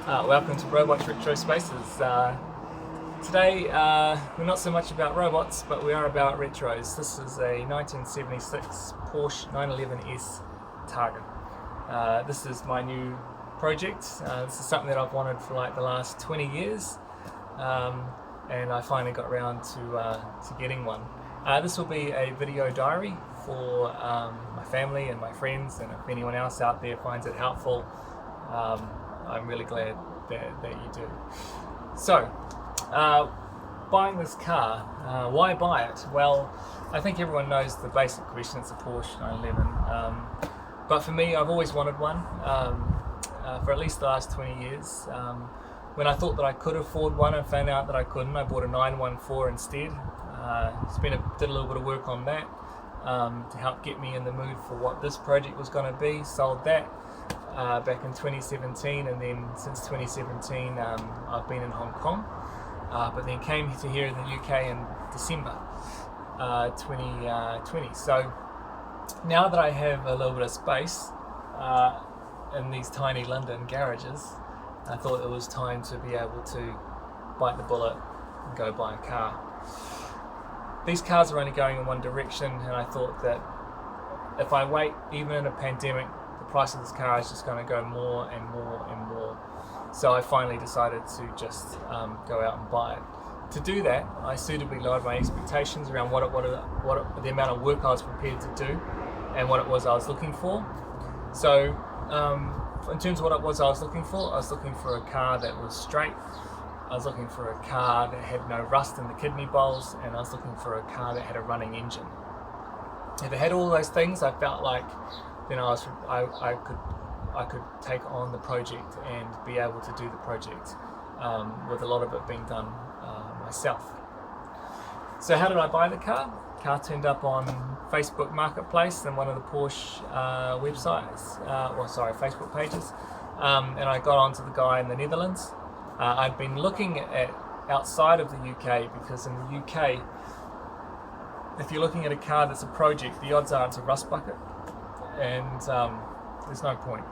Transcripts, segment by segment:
Welcome to Robots Retro Spaces. Today we're not so much about robots, but we are about retros. This is a 1976 Porsche 911S Targa. This is my new project. This is something that I've wanted for like the last 20 years, and I finally got around to getting one. This will be a video diary for my family and my friends, and if anyone else out there finds it helpful, I'm really glad that you do. So, buying this car, why buy it? Well, I think everyone knows the basic question. It's a Porsche 911. But for me, I've always wanted one for at least the last 20 years. When I thought that I could afford one and found out that I couldn't, I bought a 914 instead. Did a little bit of work on that to help get me in the mood for what this project was going to be. Sold that back in 2017, and then since 2017 I've been in Hong Kong, but then came to here in the UK in December 2020. So now that I have a little bit of space in these tiny London garages, I thought it was time to be able to bite the bullet and go buy a car. These cars are only going in one direction, and I thought that if I wait, even in a pandemic, the price of this car is just going to go more and more and more. So I finally decided to just go out and buy it. To do that, I suitably lowered my expectations around the amount of work I was prepared to do and what it was I was looking for. So in terms of what it was I was looking for a car that was straight. I was looking for a car that had no rust in the kidney bowls, and I was looking for a car that had a running engine. If it had all those things, I felt like then I could take on the project and be able to do the project with a lot of it being done myself. So how did I buy the car? The car turned up on Facebook Marketplace and one of the Porsche Facebook pages, and I got onto the guy in the Netherlands. I'd been looking at outside of the UK, because in the UK, if you're looking at a car that's a project, the odds are it's a rust bucket, and there's no point.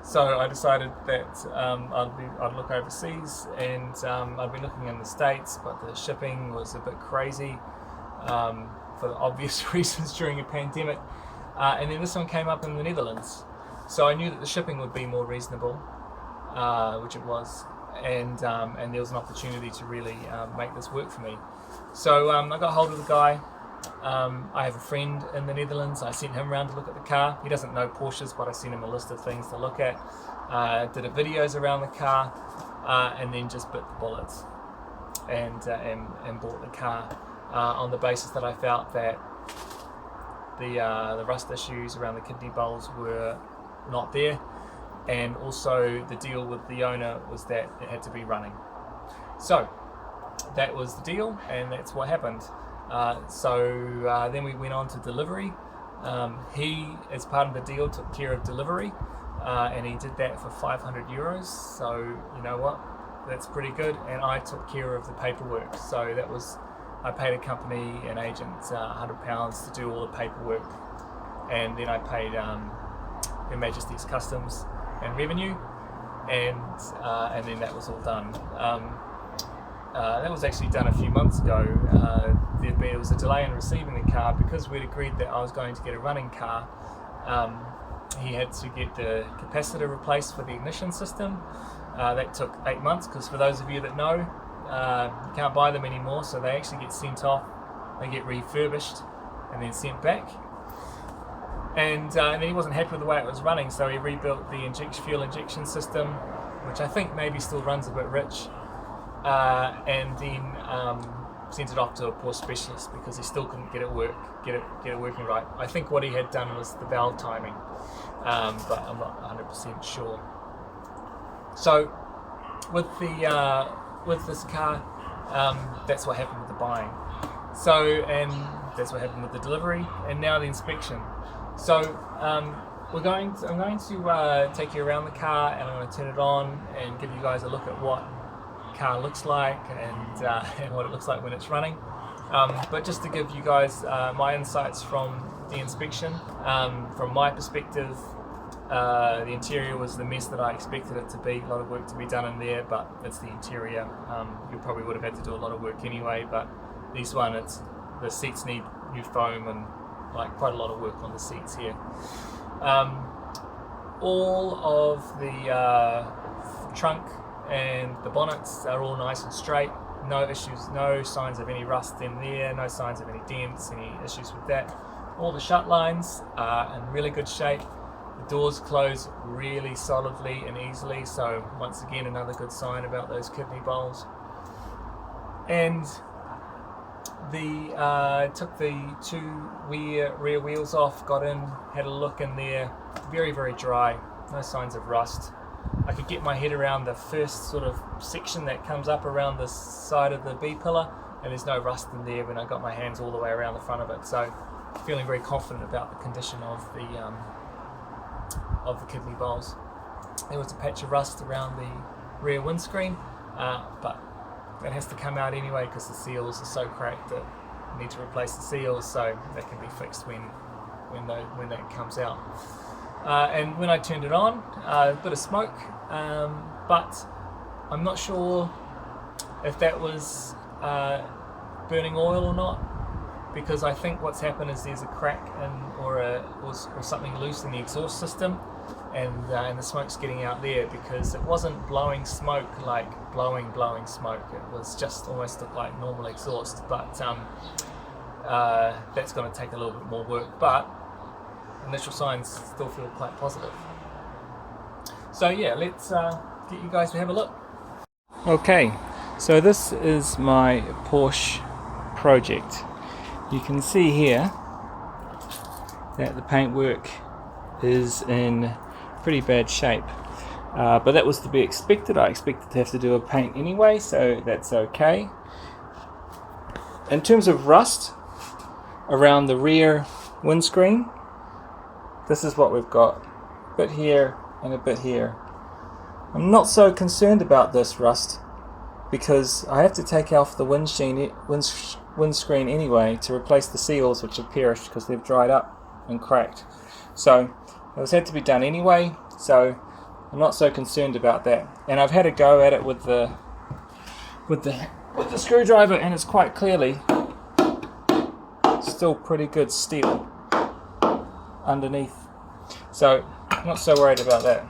So I decided that I'd look overseas, and I'd been looking in the States, but the shipping was a bit crazy for the obvious reasons during a pandemic. And then this one came up in the Netherlands, so I knew that the shipping would be more reasonable, which it was, and there was an opportunity to really make this work for me. So I got hold of the guy. I have a friend in the Netherlands. I sent him around to look at the car. He doesn't know Porsches, but I sent him a list of things to look at. Did videos around the car, and then just bit the bullets and bought the car on the basis that I felt that the rust issues around the kidney bowls were not there, and also the deal with the owner was that it had to be running. So that was the deal, and that's what happened. Then we went on to delivery. He, as part of the deal, took care of delivery, and he did that for €500. So you know what, that's pretty good. And I took care of the paperwork. So I paid a company, an agent, £100 to do all the paperwork, and then I paid Her Majesty's Customs and Revenue, and then that was all done. That was actually done a few months ago. There was a delay in receiving the car because we'd agreed that I was going to get a running car. He had to get the capacitor replaced for the ignition system. That took 8 months, because for those of you that know, you can't buy them anymore, so they actually get sent off, they get refurbished and then sent back. And then he wasn't happy with the way it was running, so he rebuilt the fuel injection system, which I think maybe still runs a bit rich. And then sent it off to a Porsche specialist because he still couldn't get it working right. I think what he had done was the valve timing, but I'm not 100% sure. So with this car, that's what happened with the buying. And that's what happened with the delivery, and now the inspection. So I'm going to take you around the car, and I'm going to turn it on and give you guys a look at what car looks like and what it looks like when it's running. But just to give you guys my insights from the inspection, from my perspective, The interior was the mess that I expected it to be. A lot of work to be done in there, but it's the interior. You probably would have had to do a lot of work anyway, but this one, the seats need new foam and like quite a lot of work on the seats here. All of the trunk and the bonnets are all nice and straight. No issues, no signs of any rust in there, no signs of any dents, any issues with that. All the shut lines are in really good shape. The doors close really solidly and easily, so once again another good sign about those kidney bowls. And took the two rear wheels off, got in, had a look in there, very, very dry, no signs of rust. I could get my head around the first sort of section that comes up around the side of the B-pillar, and there's no rust in there when I got my hands all the way around the front of it. So feeling very confident about the condition of the kidney bowls. There was a patch of rust around the rear windscreen, but that has to come out anyway because the seals are so cracked that I need to replace the seals, so that can be fixed when that comes out. And when I turned it on, a bit of smoke, but I'm not sure if that was burning oil or not, because I think what's happened is there's a crack or something loose in the exhaust system, and the smoke's getting out there, because it wasn't blowing smoke like blowing smoke. It was just almost looked like normal exhaust, but that's going to take a little bit more work, but initial signs still feel quite positive. So yeah, let's get you guys to have a look. Okay, so this is my Porsche project. You can see here that the paintwork is in pretty bad shape, but that was to be expected. I expected to have to do a paint anyway, so that's okay. In terms of rust around the rear windscreen, this is what we've got, a bit here and a bit here. I'm not so concerned about this rust because I have to take off the windscreen anyway to replace the seals, which have perished because they've dried up and cracked. So it was had to be done anyway, so I'm not so concerned about that. And I've had a go at it with the screwdriver, and it's quite clearly still pretty good steel underneath, so I'm not so worried about that.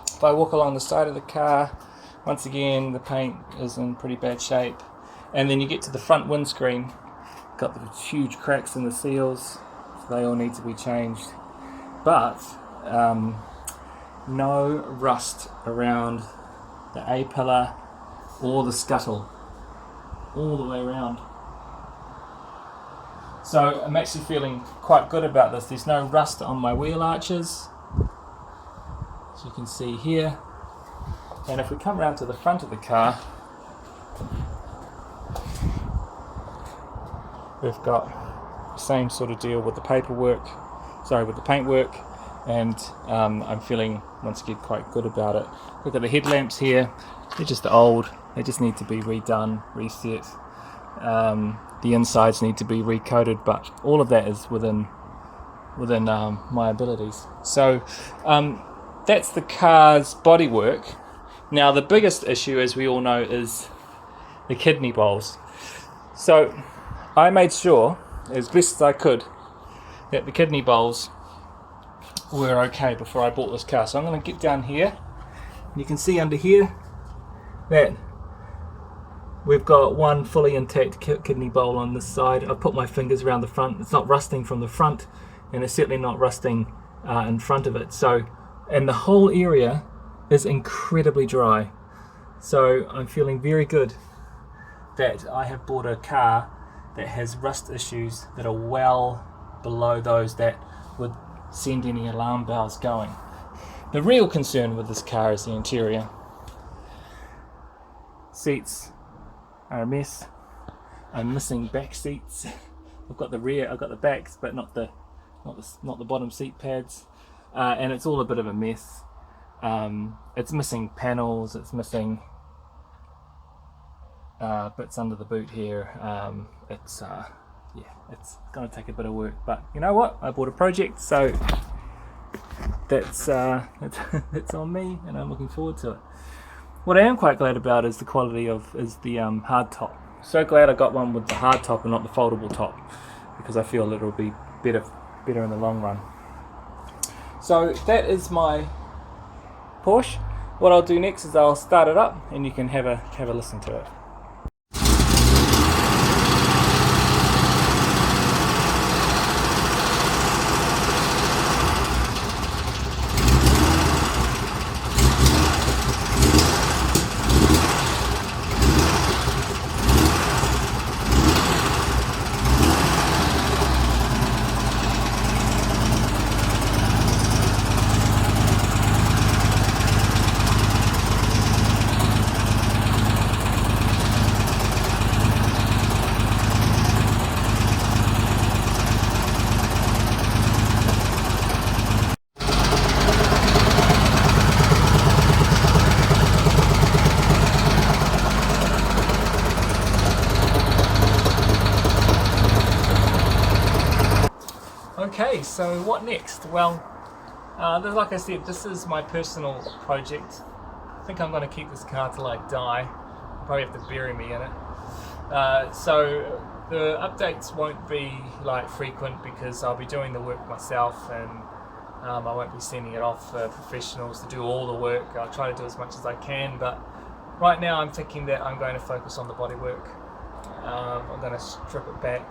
If I walk along the side of the car, once again the paint is in pretty bad shape, and then you get to the front windscreen, got the huge cracks in the seals, so they all need to be changed, but no rust around the A-pillar or the scuttle, all the way around. So I'm actually feeling quite good about this. There's no rust on my wheel arches, as you can see here. And if we come around to the front of the car, we've got the same sort of deal with the paintwork, and I'm feeling once again quite good about it. Look at the headlamps here, they're just old, they just need to be redone, reset. The insides need to be recoated, but all of that is within my abilities. So that's the car's bodywork. Now the biggest issue, as we all know, is the kidney bowls. So I made sure, as best as I could, that the kidney bowls were okay before I bought this car. So I'm going to get down here. You can see under here that we've got one fully intact kidney bowl on this side. I've put my fingers around the front. It's not rusting from the front, and it's certainly not rusting in front of it. So, and the whole area is incredibly dry. So I'm feeling very good that I have bought a car that has rust issues that are well below those that would send any alarm bells going. The real concern with this car is the interior. Seats are a mess. I'm missing back seats. I've got the rear, I've got the backs, but not the bottom seat pads, and it's all a bit of a mess. It's missing panels. It's missing bits under the boot here. It's going to take a bit of work, but you know what? I bought a project, so that's that's on me, and I'm looking forward to it. What I am quite glad about is the quality is the hard top. So glad I got one with the hard top and not the foldable top, because I feel it'll be better in the long run. So that is my Porsche. What I'll do next is I'll start it up, and you can have a listen to it. Okay, so what next? Well, like I said, this is my personal project. I think I'm going to keep this car till I die. I'll probably have to bury me in it. So the updates won't be like frequent, because I'll be doing the work myself, and I won't be sending it off for professionals to do all the work. I'll try to do as much as I can, but right now I'm thinking that I'm going to focus on the bodywork. I'm going to strip it back,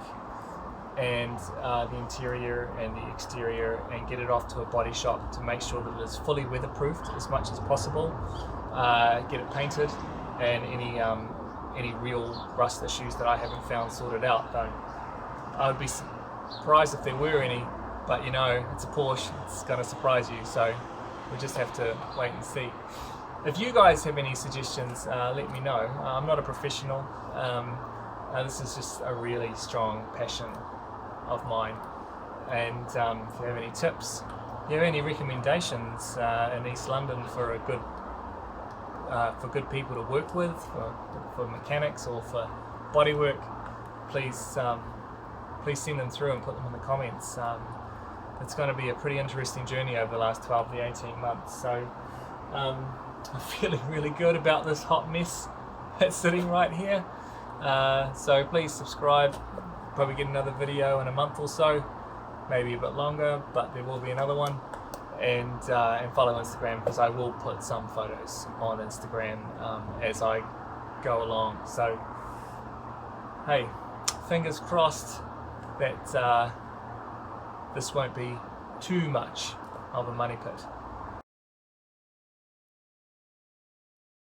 and the interior and the exterior, and get it off to a body shop to make sure that it is fully weatherproofed as much as possible. Get it painted, and any real rust issues that I haven't found sorted out, though I would be surprised if there were any, but you know, it's a Porsche, it's going to surprise you, so we just have to wait and see. If you guys have any suggestions, let me know. I'm not a professional. This is just a really strong passion of mine, and if you have any tips, if you have any recommendations in East London for good people to work with, for mechanics or for bodywork, please send them through and put them in the comments. It's going to be a pretty interesting journey over the last 12 to 18 months, so I'm feeling really good about this hot mess that's sitting right here. So please subscribe. Probably get another video in a month or so, maybe a bit longer, but there will be another one. And follow Instagram, because I will put some photos on Instagram as I go along. So hey, fingers crossed that this won't be too much of a money pit.